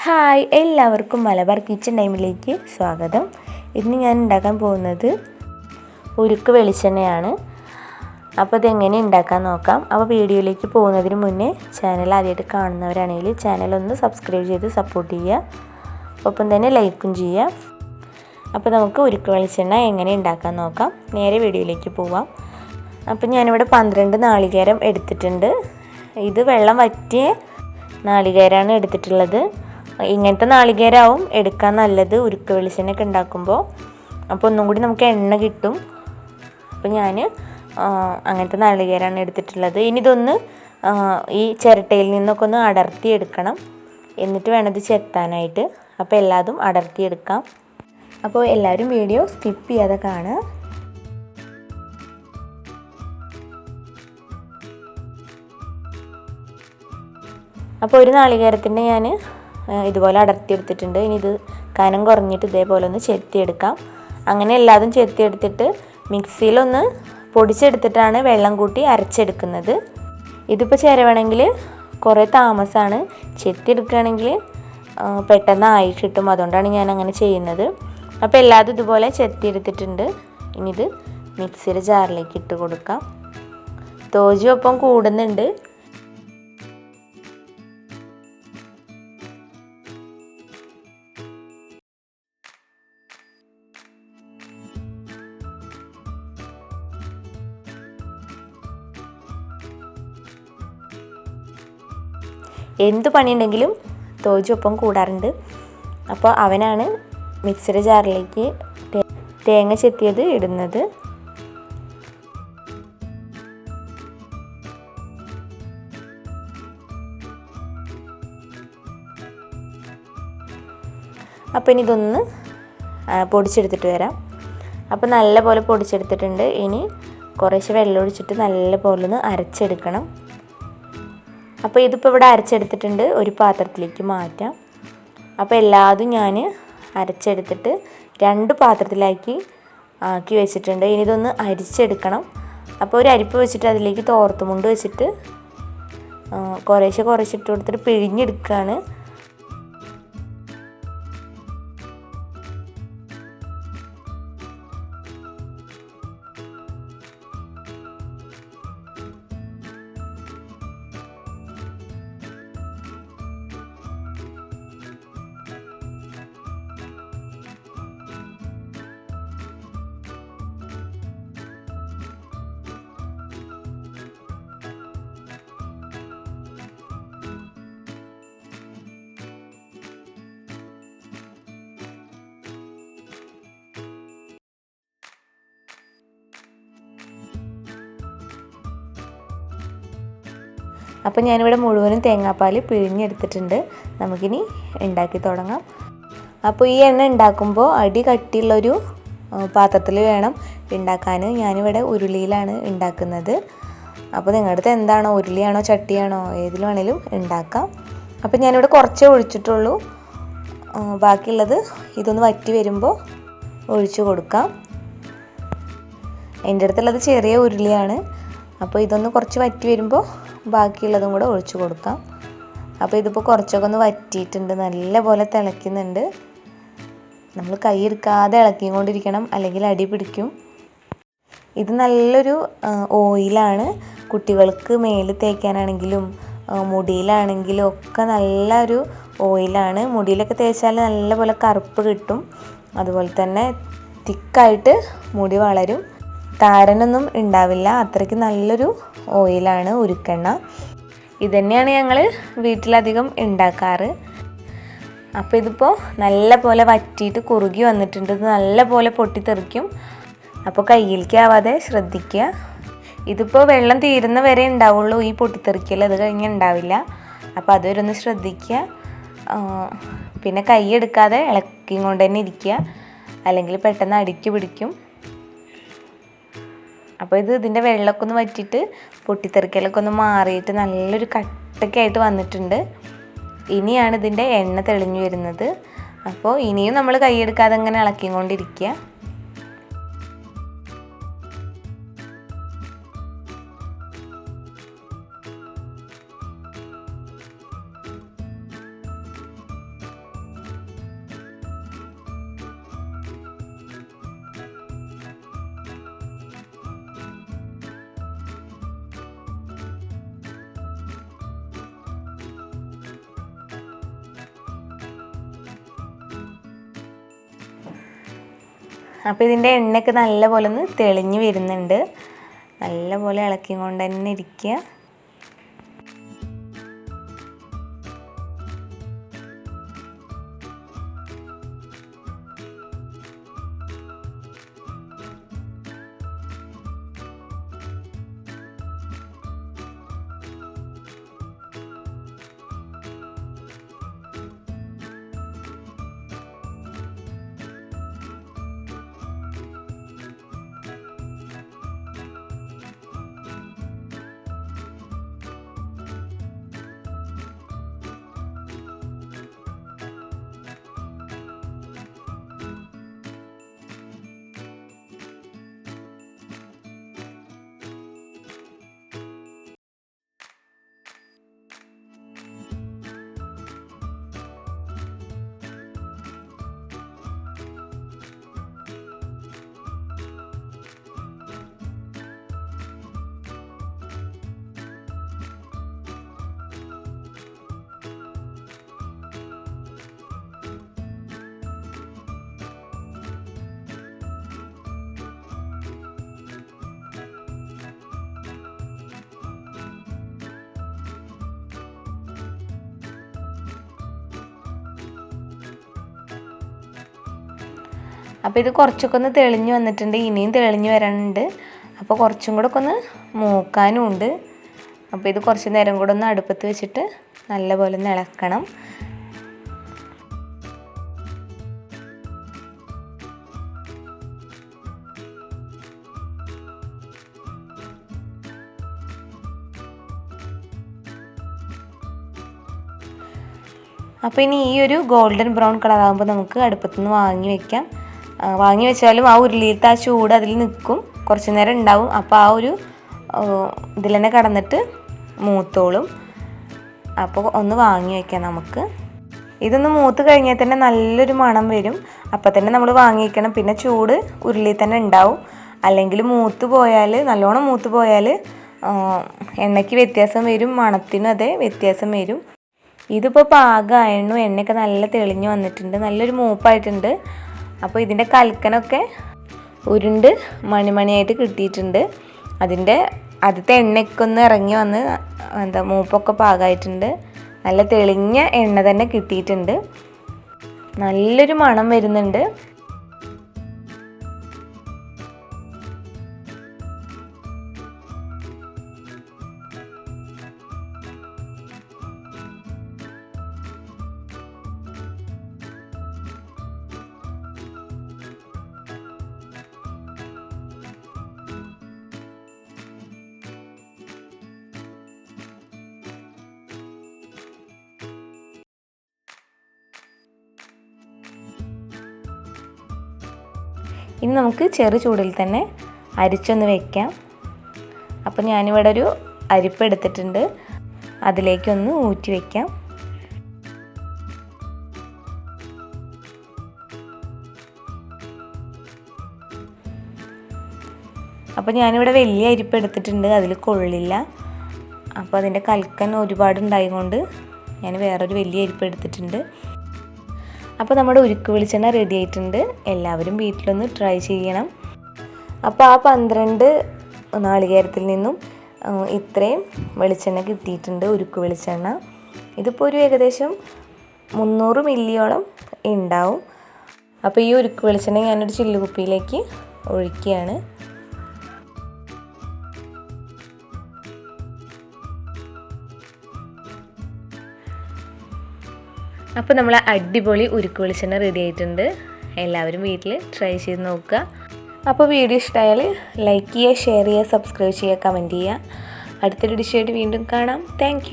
Hi, എല്ലാവർക്കും Malabar kitchen ടൈമിലേക്ക് സ്വാഗതം. ഇന്ന് ഞാൻ ഉണ്ടാക്കാൻ പോകുന്നത് ഉരുക്ക് വെളിച്ചെണ്ണയാണ്. അപ്പോൾ അതെങ്ങനെ ഉണ്ടാക്കാൻ നോക്കാം. അപ്പോൾ വീഡിയോയിലേക്ക് പോകുന്നതിന് മുന്നേ ചാനൽ ആദ്യമായിട്ട് കാണുന്നവരാണെങ്കിൽ ചാനൽ ഒന്ന് സബ്സ്ക്രൈബ് ചെയ്ത് സപ്പോർട്ട് ചെയ്യുക. ഒപ്പം തന്നെ ലൈക്കും ചെയ്യുക. അപ്പോൾ നമുക്ക് ഉരുക്ക് വെളിച്ചെണ്ണ എങ്ങനെ ഉണ്ടാക്കാൻ നോക്കാം. നേരെ വീഡിയോയിലേക്ക് പോവാം. അപ്പോൾ ഞാനിവിടെ 12 നാളികേരം എടുത്തിട്ടുണ്ട്. ഇത് വെള്ളം വറ്റിയ നാളികേരമാണ് എടുത്തിട്ടുള്ളത്. ഇങ്ങനത്തെ നാളികേരമാവും എടുക്കാൻ നല്ലത് ഉരുക്ക് വെളിച്ചെണ്ണയൊക്കെ ഉണ്ടാക്കുമ്പോൾ. അപ്പോൾ ഒന്നും കൂടി നമുക്ക് എണ്ണ കിട്ടും. അപ്പോൾ ഞാൻ അങ്ങനത്തെ നാളികേരമാണ് എടുത്തിട്ടുള്ളത്. ഇനി ഇതൊന്ന് ഈ ചിരട്ടയിൽ നിന്നൊക്കെ ഒന്ന് അടർത്തിയെടുക്കണം. എന്നിട്ട് വേണം ഇത് ചെത്താനായിട്ട്. അപ്പോൾ എല്ലാതും അടർത്തിയെടുക്കാം. അപ്പോൾ എല്ലാവരും വീഡിയോ സ്കിപ്പ് ചെയ്യാതെ കാണുക. അപ്പോൾ ഒരു നാളികേരത്തിൻ്റെ ഞാൻ ഇതുപോലെ അടർത്തിയെടുത്തിട്ടുണ്ട്. ഇനി ഇത് കനം കുറഞ്ഞിട്ട് ഇതേപോലെ ഒന്ന് ചെത്തിയെടുക്കാം. അങ്ങനെ എല്ലാതും ചെത്തിയെടുത്തിട്ട് മിക്സിയിലൊന്ന് പൊടിച്ചെടുത്തിട്ടാണ് വെള്ളം കൂട്ടി അരച്ചെടുക്കുന്നത്. ഇതിപ്പോൾ ചിരവണമെങ്കിൽ കുറേ താമസമാണ്. ചെത്തിയെടുക്കുകയാണെങ്കിൽ പെട്ടെന്ന് ആയി കിട്ടും. അതുകൊണ്ടാണ് ഞാൻ അങ്ങനെ ചെയ്യുന്നത്. അപ്പോൾ എല്ലാതും ഇതുപോലെ ചെത്തിയെടുത്തിട്ടുണ്ട്. ഇനി ഇത് മിക്സിയുടെ ജാറിലേക്ക് ഇട്ട് കൊടുക്കാം. തോജും ഒപ്പം കൂടുന്നുണ്ട്. എന്ത് പണിയുണ്ടെങ്കിലും തോജൊപ്പം കൂടാറുണ്ട്. അപ്പോൾ അവനാണ് മിക്സിയുടെ ജാറിലേക്ക് തേങ്ങ ചെത്തിയത് ഇടുന്നത്. അപ്പോൾ ഇനി ഇതൊന്ന് പൊടിച്ചെടുത്തിട്ട് വരാം. അപ്പോൾ നല്ല പോലെ പൊടിച്ചെടുത്തിട്ടുണ്ട്. ഇനി കുറേശ്ശെ വെള്ളം ഒഴിച്ചിട്ട് നല്ല പോലെ ഒന്ന് അരച്ചെടുക്കണം. അപ്പോൾ ഇതിപ്പോൾ ഇവിടെ അരച്ചെടുത്തിട്ടുണ്ട്. ഒരു പാത്രത്തിലേക്ക് മാറ്റാം. അപ്പോൾ എല്ലാതും ഞാൻ അരച്ചെടുത്തിട്ട് 2 പാത്രത്തിലാക്കി ആക്കി വെച്ചിട്ടുണ്ട്. ഇനി ഇതൊന്ന് അരിച്ചെടുക്കണം. അപ്പോൾ ഒരു അരിപ്പ് വെച്ചിട്ട് അതിലേക്ക് തോർത്തുമുണ്ട് വെച്ചിട്ട് കുറേശ്ശെ ഇട്ട് കൊടുത്തിട്ട് പിഴിഞ്ഞെടുക്കുകയാണ്. അപ്പോൾ ഞാനിവിടെ മുഴുവനും തേങ്ങാപ്പാൽ പിഴിഞ്ഞെടുത്തിട്ടുണ്ട്. നമുക്കിനി ഉണ്ടാക്കി തുടങ്ങാം. അപ്പോൾ ഈ എണ്ണ ഉണ്ടാക്കുമ്പോൾ അടി കട്ടിയുള്ളൊരു പാത്രത്തിൽ വേണം ഉണ്ടാക്കാൻ. ഞാനിവിടെ ഉരുളിയിലാണ് ഉണ്ടാക്കുന്നത്. അപ്പോൾ നിങ്ങളുടെ അടുത്ത് എന്താണോ, ഉരുളിയാണോ ചട്ടിയാണോ ഏതിൽ വേണേലും ഉണ്ടാക്കാം. അപ്പോൾ ഞാനിവിടെ കുറച്ചേ ഒഴിച്ചിട്ടുള്ളൂ. ബാക്കിയുള്ളത് ഇതൊന്ന് വറ്റി വരുമ്പോൾ ഒഴിച്ചു കൊടുക്കാം. എൻ്റെ അടുത്തുള്ളത് ചെറിയ ഉരുളിയാണ്. അപ്പോൾ ഇതൊന്ന് കുറച്ച് വറ്റി വരുമ്പോൾ ബാക്കിയുള്ളതും കൂടെ ഒഴിച്ചു കൊടുക്കാം. അപ്പോൾ ഇതിപ്പോൾ കുറച്ചൊക്കെ ഒന്ന് വറ്റിയിട്ടുണ്ട്. നല്ല പോലെ തിളയ്ക്കുന്നുണ്ട്. നമ്മൾ കൈ എടുക്കാതെ ഇളക്കിക്കൊണ്ടിരിക്കണം, അല്ലെങ്കിൽ അടി പിടിക്കും. ഇത് നല്ലൊരു ഓയിലാണ്. കുട്ടികൾക്ക് മേല് തേക്കാനാണെങ്കിലും മുടിയിലാണെങ്കിലും ഒക്കെ നല്ലൊരു ഓയിലാണ്. മുടിയിലൊക്കെ തേച്ചാൽ നല്ല പോലെ കറുപ്പ് കിട്ടും. അതുപോലെ തന്നെ തിക്കായിട്ട് മുടി വളരും. താരനൊന്നും ഉണ്ടാവില്ല. അത്രയ്ക്ക് നല്ലൊരു ഓയിലാണ് ഉരുക്കെണ്ണ. ഇതുതന്നെയാണ് ഞങ്ങൾ വീട്ടിലധികം ഉണ്ടാക്കാറ്. അപ്പോൾ ഇതിപ്പോൾ നല്ല പോലെ വറ്റിയിട്ട് കുറുകി വന്നിട്ടുണ്ട്. ഇത് നല്ല പോലെ പൊട്ടിത്തെറിക്കും. അപ്പോൾ കയ്യിലേക്ക് ആവാതെ ശ്രദ്ധിക്കുക. ഇതിപ്പോൾ വെള്ളം തീരുന്ന വരെ ഉണ്ടാവുള്ളൂ ഈ പൊട്ടിത്തെറിക്കൽ. അത് കഴിഞ്ഞ് ഉണ്ടാവില്ല. അപ്പോൾ അതുവരെ ഒന്ന് ശ്രദ്ധിക്കുക. പിന്നെ കൈ എടുക്കാതെ ഇളക്കിയും കൊണ്ട് തന്നെ ഇരിക്കുക, അല്ലെങ്കിൽ പെട്ടെന്ന് അടിക്ക് പിടിക്കും. അപ്പോൾ ഇതിൻ്റെ വെള്ളമൊക്കെ ഒന്ന് വറ്റിയിട്ട് പൊട്ടിത്തെറിക്കലൊക്കെ ഒന്ന് മാറിയിട്ട് നല്ലൊരു കട്ടയ്ക്കായിട്ട് വന്നിട്ടുണ്ട്. ഇനിയാണ് ഇതിൻ്റെ എണ്ണ തെളിഞ്ഞു വരുന്നത്. അപ്പോൾ ഇനിയും നമ്മൾ കൈയെടുക്കാതെ അങ്ങനെ ഇളക്കിക്കൊണ്ടിരിക്കുക. അപ്പോൾ ഇതിൻ്റെ എണ്ണയൊക്കെ നല്ലപോലെ ഒന്ന് തെളിഞ്ഞ് വരുന്നുണ്ട്. നല്ലപോലെ ഇളക്കി കൊണ്ട് തന്നെ ഇരിക്കുക. അപ്പോൾ ഇത് കുറച്ചൊക്കെ ഒന്ന് തെളിഞ്ഞ് വന്നിട്ടുണ്ട്. ഇനിയും തെളിഞ്ഞ് വരാനുണ്ട്. അപ്പോൾ കുറച്ചും കൂടെ ഒക്കെ ഒന്ന് മൂക്കാനും ഉണ്ട്. അപ്പോൾ ഇത് കുറച്ച് നേരം കൂടെ ഒന്ന് അടുപ്പത്ത് വെച്ചിട്ട് നല്ലപോലെ ഒന്ന് ഇളക്കണം. അപ്പോൾ ഇനി ഈ ഒരു ഗോൾഡൻ ബ്രൗൺ കളർ ആകുമ്പോൾ നമുക്ക് അടുപ്പത്തു നിന്ന് വാങ്ങി വെച്ചാലും ആ ഉരുളിയിലത്തെ ആ ചൂട് അതിൽ നിൽക്കും, കുറച്ച് നേരം ഉണ്ടാവും. അപ്പോൾ ആ ഒരു ഇതിൽ തന്നെ കടന്നിട്ട് മൂത്തോളും. അപ്പോൾ ഒന്ന് വാങ്ങി വയ്ക്കാം നമുക്ക്. ഇതൊന്ന് മൂത്ത് കഴിഞ്ഞാൽ തന്നെ നല്ലൊരു മണം വരും. അപ്പോൾ തന്നെ നമ്മൾ വാങ്ങി വയ്ക്കണം. പിന്നെ ചൂട് ഉരുളിയിൽ തന്നെ ഉണ്ടാവും. അല്ലെങ്കിൽ നല്ലോണം മൂത്ത് പോയാൽ എണ്ണയ്ക്ക് വ്യത്യാസം വരും, മണത്തിനും അതേ വ്യത്യാസം വരും. ഇതിപ്പോൾ പാകമായിരുന്നു. എണ്ണയൊക്കെ നല്ല തെളിഞ്ഞ് വന്നിട്ടുണ്ട്, നല്ലൊരു മൂപ്പായിട്ടുണ്ട്. അപ്പോൾ ഇതിൻ്റെ കൽക്കനൊക്കെ ഉരുണ്ട് മണിമണിയായിട്ട് കിട്ടിയിട്ടുണ്ട്. ആദ്യത്തെ എണ്ണയൊക്കെ ഒന്ന് ഇറങ്ങി വന്ന് മൂപ്പൊക്കെ പാകമായിട്ടുണ്ട്. നല്ല തെളിഞ്ഞ എണ്ണ തന്നെ കിട്ടിയിട്ടുണ്ട്. നല്ലൊരു മണം വരുന്നുണ്ട്. ഇനി നമുക്ക് ചെറു ചൂടിൽ തന്നെ അരിച്ചൊന്ന് വയ്ക്കാം. അപ്പോൾ ഞാനിവിടെ ഒരു അരിപ്പ് എടുത്തിട്ടുണ്ട്, അതിലേക്കൊന്ന് ഊറ്റി വയ്ക്കാം. അപ്പോൾ ഞാനിവിടെ വലിയ അരിപ്പ് എടുത്തിട്ടുണ്ട്, അതിൽ കൊള്ളില്ല. അപ്പോൾ അതിൻ്റെ കൽക്കൻ ഒരുപാടുണ്ടായതുകൊണ്ട് ഞാൻ വേറൊരു വലിയ അരിപ്പ് എടുത്തിട്ടുണ്ട്. അപ്പോൾ നമ്മുടെ ഉരുക്ക് വെളിച്ചെണ്ണ റെഡി ആയിട്ടുണ്ട്. എല്ലാവരും വീട്ടിലൊന്ന് ട്രൈ ചെയ്യണം. അപ്പോൾ ആ 12 നാളികേരത്തിൽ നിന്നും ഇത്രയും വെളിച്ചെണ്ണ കിട്ടിയിട്ടുണ്ട്, ഉരുക്ക് വെളിച്ചെണ്ണ. ഇതിപ്പോൾ ഒരു ഏകദേശം 300 മില്ലിയോളം ഉണ്ടാവും. അപ്പോൾ ഈ ഉരുക്ക് വെളിച്ചെണ്ണ ഞാനൊരു ചില്ലുകുപ്പിയിലേക്ക് ഒഴിക്കുകയാണ്. അപ്പോൾ നമ്മൾ അടിപൊളി ഉരുക്ക് വെളിച്ചെണ്ണ റെഡി ആയിട്ടുണ്ട്. എല്ലാവരും വീട്ടിൽ ട്രൈ ചെയ്ത് നോക്കുക. അപ്പോൾ വീഡിയോ ഇഷ്ടമായാൽ ലൈക്ക് ചെയ്യുക, ഷെയർ ചെയ്യുക, സബ്സ്ക്രൈബ് ചെയ്യുക, കമൻറ്റ് ചെയ്യുക. അടുത്തൊരു ഡിഷായിട്ട് വീണ്ടും കാണാം. താങ്ക്